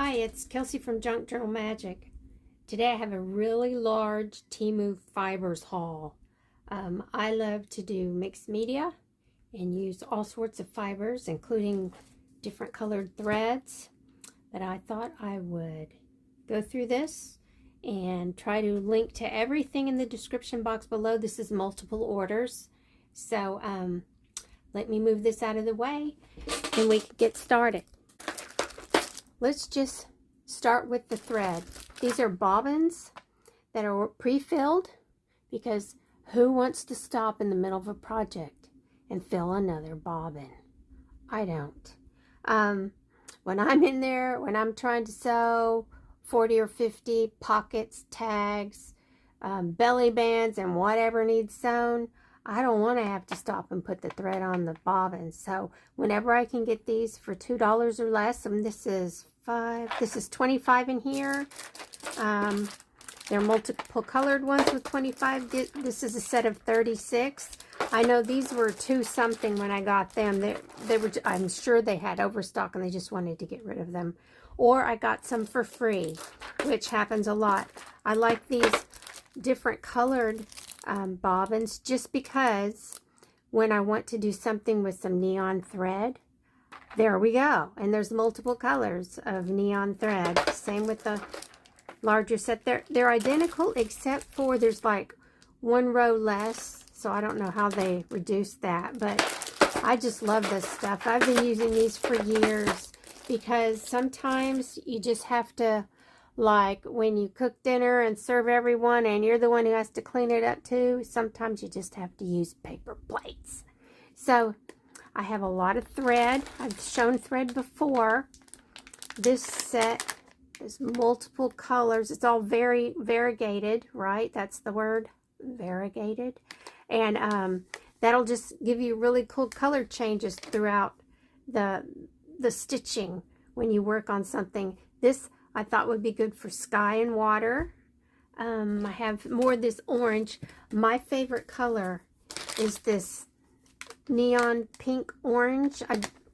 Hi, it's Kelsey from Junk Journal Magic. Today I have a really large Temu fibers haul. I love to do mixed media and use all sorts of fibers, including different colored threads. But I thought I would go through this and try to link to everything in the description box below. This is multiple orders. So let me move this out of the way and we can get started. Let's just start with the thread. These are bobbins that are pre-filled because who wants to stop in the middle of a project and fill another bobbin? I don't. When I'm in there, when I'm trying to sew 40 or 50 pockets, tags, belly bands, and whatever needs sewn, I don't want to have to stop and put the thread on the bobbin. So whenever I can get these for $2 or less, and this is 25 in here. They're multiple colored ones with 25. This is a set of 36. I know these were $2 something when I got them. They were, I'm sure they had overstock and they just wanted to get rid of them. Or I got some for free, which happens a lot. I like these different colored bobbins just because when I want to do something with some neon thread, there we go. And there's multiple colors of neon thread. Same with the larger set. They're identical except for there's like one row less. So I don't know how they reduced that, but I just love this stuff. I've been using these for years because sometimes you just have to, like when you cook dinner and serve everyone and you're the one who has to clean it up too, sometimes you just have to use paper plates. So I have a lot of thread. I've shown thread before. This set is multiple colors. It's all very variegated, right? That's the word, variegated. And that'll just give you really cool color changes throughout the stitching when you work on something. This I thought would be good for sky and water. I have more of this orange. My favorite color is this neon pink orange.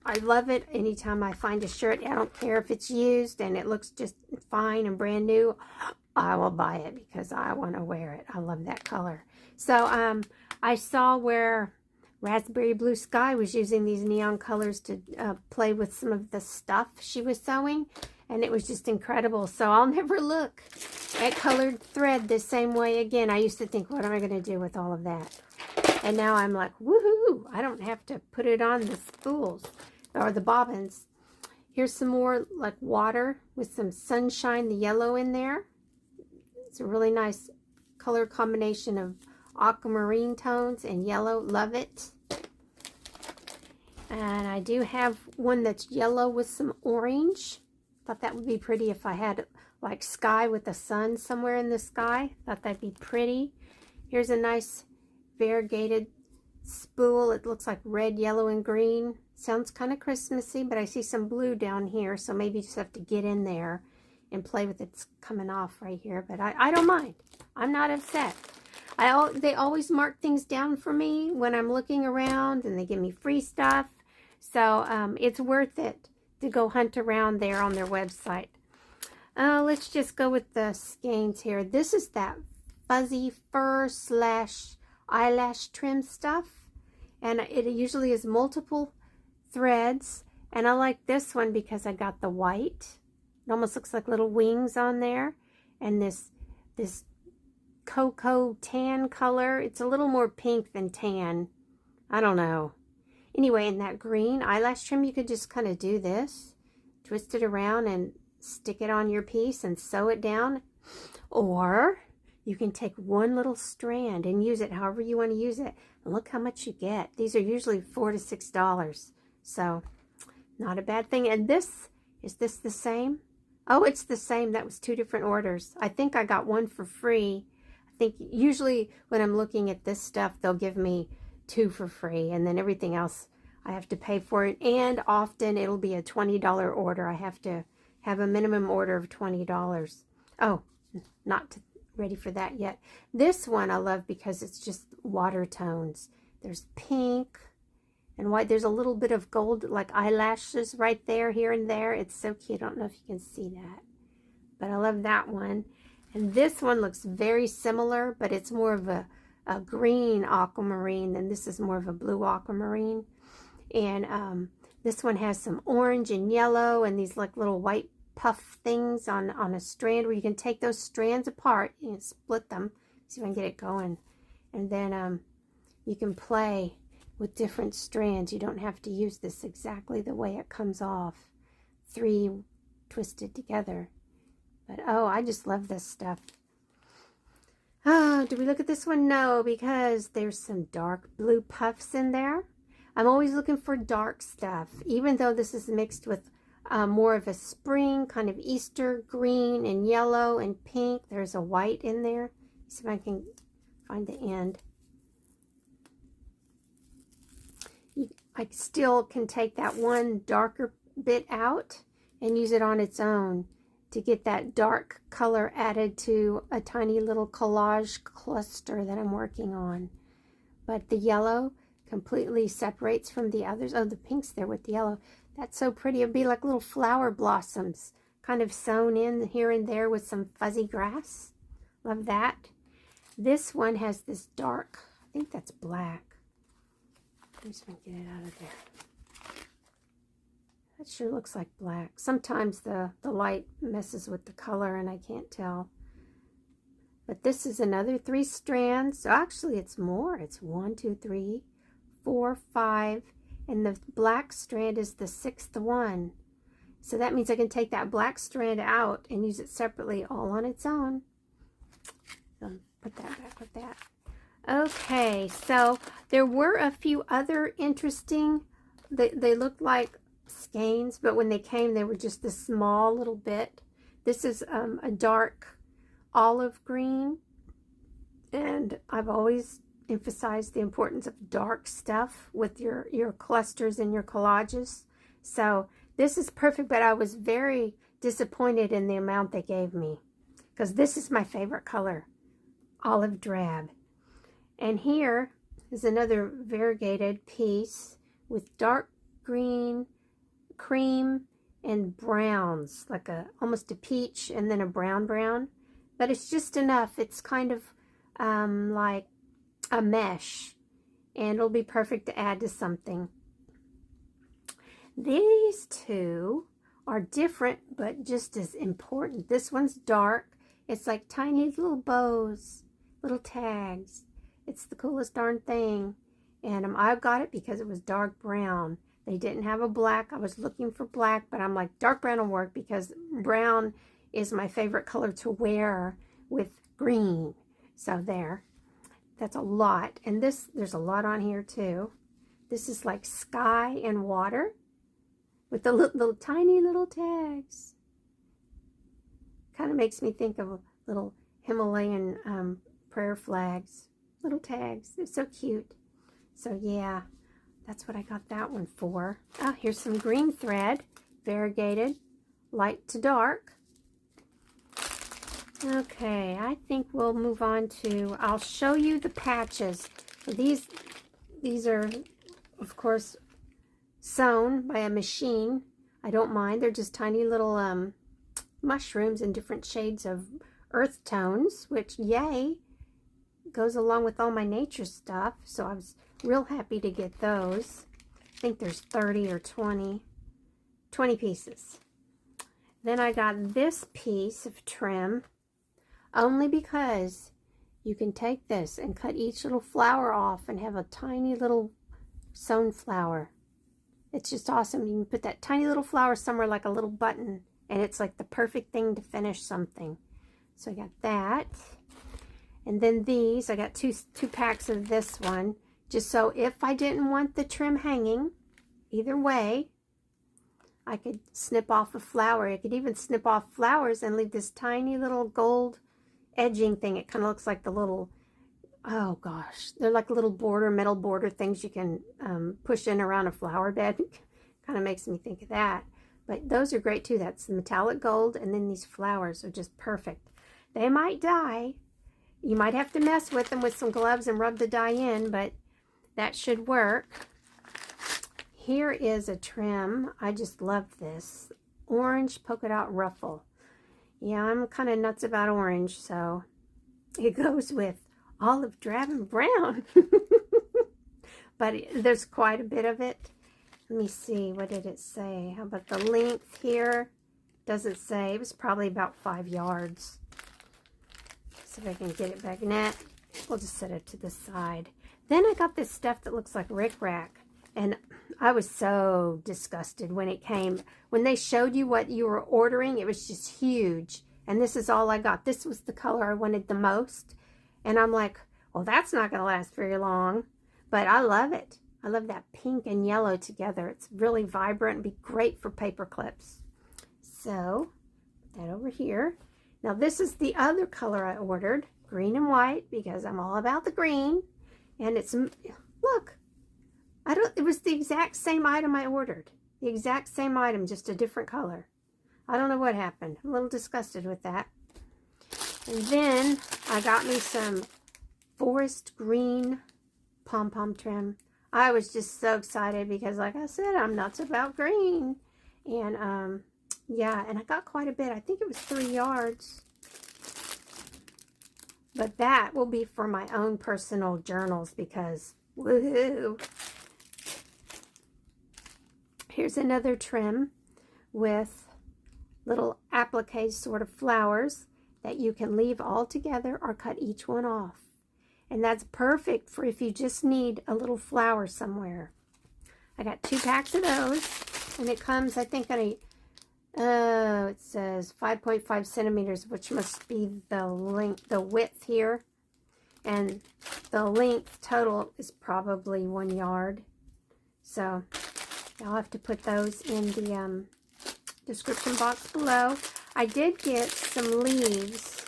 I love it anytime I find a shirt. I don't care if it's used and it looks just fine and brand new. I will buy it because I want to wear it. I love that color. So I saw where Raspberry Blue Sky was using these neon colors to play with some of the stuff she was sewing, and it was just incredible. So I'll never look at colored thread the same way again. I used to think, what am I going to do with all of that? And now I'm like, woohoo! I don't have to put it on the spools or the bobbins. Here's some more like water with some sunshine, the yellow in there. It's a really nice color combination of aquamarine tones and yellow. Love it. And I do have one that's yellow with some orange. Thought that would be pretty if I had like sky with the sun somewhere in the sky. Thought that'd be pretty. Here's a nice variegated spool. It looks like red, yellow, and green. Sounds kind of Christmassy, but I see some blue down here, so maybe you just have to get in there and play with it. It's coming off right here, but I don't mind. I'm not upset. They always mark things down for me when I'm looking around, and they give me free stuff. So it's worth it to go hunt around there on their website. Let's just go with the skeins here. This is that fuzzy fur / eyelash trim stuff, and it usually is multiple threads, and I like this one because I got the white. It almost looks like little wings on there, and this cocoa tan color. It's a little more pink than tan. I don't know. Anyway, in that green eyelash trim, you could just kind of do this, twist it around and stick it on your piece and sew it down. Or you can take one little strand and use it however you want to use it. And look how much you get. These are usually $4 to $6. So not a bad thing. And this, is this the same? Oh, it's the same. That was 2 different orders. I think I got one for free. I think usually when I'm looking at this stuff, they'll give me 2 for free, and then everything else I have to pay for it. And often it'll be a $20 order. I have to have a minimum order of $20. Oh, not ready for that yet. This one I love because it's just water tones. There's pink and white. There's a little bit of gold, like eyelashes right there, here and there. It's so cute. I don't know if you can see that, but I love that one. And this one looks very similar, but it's more of a green aquamarine, and this is more of a blue aquamarine. And this one has some orange and yellow and these like little white puff things on a strand, where you can take those strands apart and split them. See if I can get it going. And then you can play with different strands. You don't have to use this exactly the way it comes off, 3 twisted together. But oh, I just love this stuff. Oh, do we look at this one? No, because there's some dark blue puffs in there. I'm always looking for dark stuff, even though this is mixed with more of a spring, kind of Easter green and yellow and pink. There's a white in there. See if I can find the end. I still can take that one darker bit out and use it on its own to get that dark color added to a tiny little collage cluster that I'm working on. But the yellow completely separates from the others. Oh, the pink's there with the yellow. That's so pretty. It'd be like little flower blossoms kind of sewn in here and there with some fuzzy grass. Love that. This one has this dark, I think that's black. I'm just going to get it out of there. That sure looks like black. Sometimes the light messes with the color and I can't tell. But this is another 3 strands. So actually it's more. It's 1, 2, 3, 4, 5. And the black strand is the 6th one. So that means I can take that black strand out and use it separately all on its own. So put that back with that. Okay, so there were a few other interesting, they looked like skeins, but when they came, they were just a small little bit. This is a dark olive green, and I've always emphasized the importance of dark stuff with your clusters and your collages. So this is perfect, but I was very disappointed in the amount they gave me, because this is my favorite color, olive drab. And here is another variegated piece with dark green, cream, and browns, like almost a peach and then a brown. But it's just enough. It's kind of like a mesh, and it'll be perfect to add to something. These two are different, but just as important. This one's dark. It's like tiny little bows, little tags. It's the coolest darn thing. And I got it because it was dark brown. They didn't have a black. I was looking for black, but I'm like, dark brown will work because brown is my favorite color to wear with green. So there. That's a lot. And there's a lot on here too. This is like sky and water with the little tiny little tags. Kind of makes me think of little Himalayan prayer flags. Little tags. They're so cute. So yeah, that's what I got that one for. Oh, here's some green thread, variegated, light to dark. Okay, I think we'll move on to, I'll show you the patches. So these are, of course, sewn by a machine. I don't mind. They're just tiny little mushrooms in different shades of earth tones, which, yay, goes along with all my nature stuff. So I was real happy to get those. I think there's 30 or 20 pieces. Then I got this piece of trim, only because you can take this and cut each little flower off and have a tiny little sewn flower. It's just awesome. You can put that tiny little flower somewhere like a little button, and it's like the perfect thing to finish something. So I got that. And then these, I got two packs of this one, just so if I didn't want the trim hanging, either way, I could snip off a flower. I could even snip off flowers and leave this tiny little gold edging thing. It kind of looks like the little, oh gosh, they're like little border, metal border things you can push in around a flower bed. Kind of makes me think of that. But those are great too. That's the metallic gold, and then these flowers are just perfect. They might die. You might have to mess with them with some gloves and rub the dye in, but that should work. Here is a trim. I just love this. Orange polka dot ruffle. Yeah, I'm kind of nuts about orange, so it goes with olive, drab, and brown. But there's quite a bit of it. Let me see. What did it say? How about the length here? Doesn't say. It was probably about 5 yards. See if I can get it back. Nah, we'll just set it to the side. Then I got this stuff that looks like Rickrack. And I was so disgusted when it came. When they showed you what you were ordering, it was just huge. And this is all I got. This was the color I wanted the most. And I'm like, well, that's not going to last very long. But I love it. I love that pink and yellow together. It's really vibrant and be great for paper clips. So, put that over here. Now, this is the other color I ordered. Green and white, because I'm all about the green. And it's, look. It was the exact same item I ordered. The exact same item, just a different color. I don't know what happened. I'm a little disgusted with that. And then I got me some forest green pom-pom trim. I was just so excited because, like I said, I'm nuts about green. And, yeah, and I got quite a bit. I think it was 3 yards. But that will be for my own personal journals because, woohoo! Here's another trim with little applique sort of flowers that you can leave all together or cut each one off. And that's perfect for if you just need a little flower somewhere. I got 2 packs of those. And it comes, I think, on a, it says 5.5 centimeters, which must be the length, the width here. And the length total is probably 1 yard. So I'll have to put those in the description box below. I did get some leaves.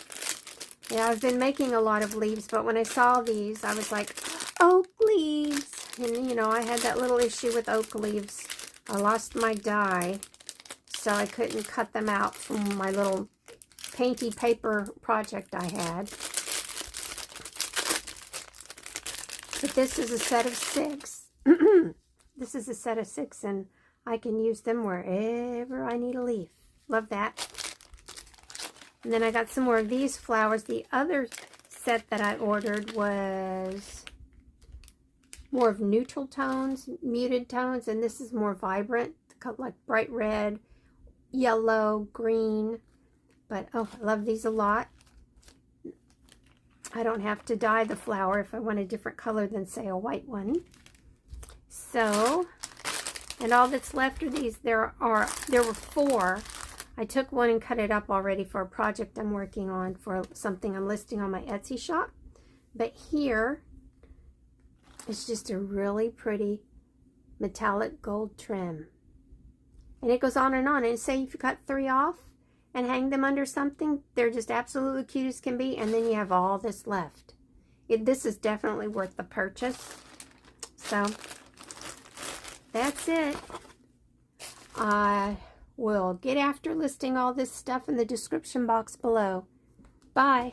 Yeah, I've been making a lot of leaves, but when I saw these, I was like, oak leaves. And, you know, I had that little issue with oak leaves. I lost my die, so I couldn't cut them out from my little painty paper project I had. But this is a set of 6. This is a set of 6, and I can use them wherever I need a leaf. Love that. And then I got some more of these flowers. The other set that I ordered was more of neutral tones, muted tones, and this is more vibrant, like bright red, yellow, green. But, oh, I love these a lot. I don't have to dye the flower if I want a different color than, say, a white one. So, and all that's left are these. There were 4. I took one and cut it up already for a project I'm working on for something I'm listing on my Etsy shop. But here, it's just a really pretty metallic gold trim. And it goes on. And say if you cut 3 off and hang them under something, they're just absolutely cute as can be. And then you have all this left. This is definitely worth the purchase. So, that's it. I will get after listing all this stuff in the description box below. Bye.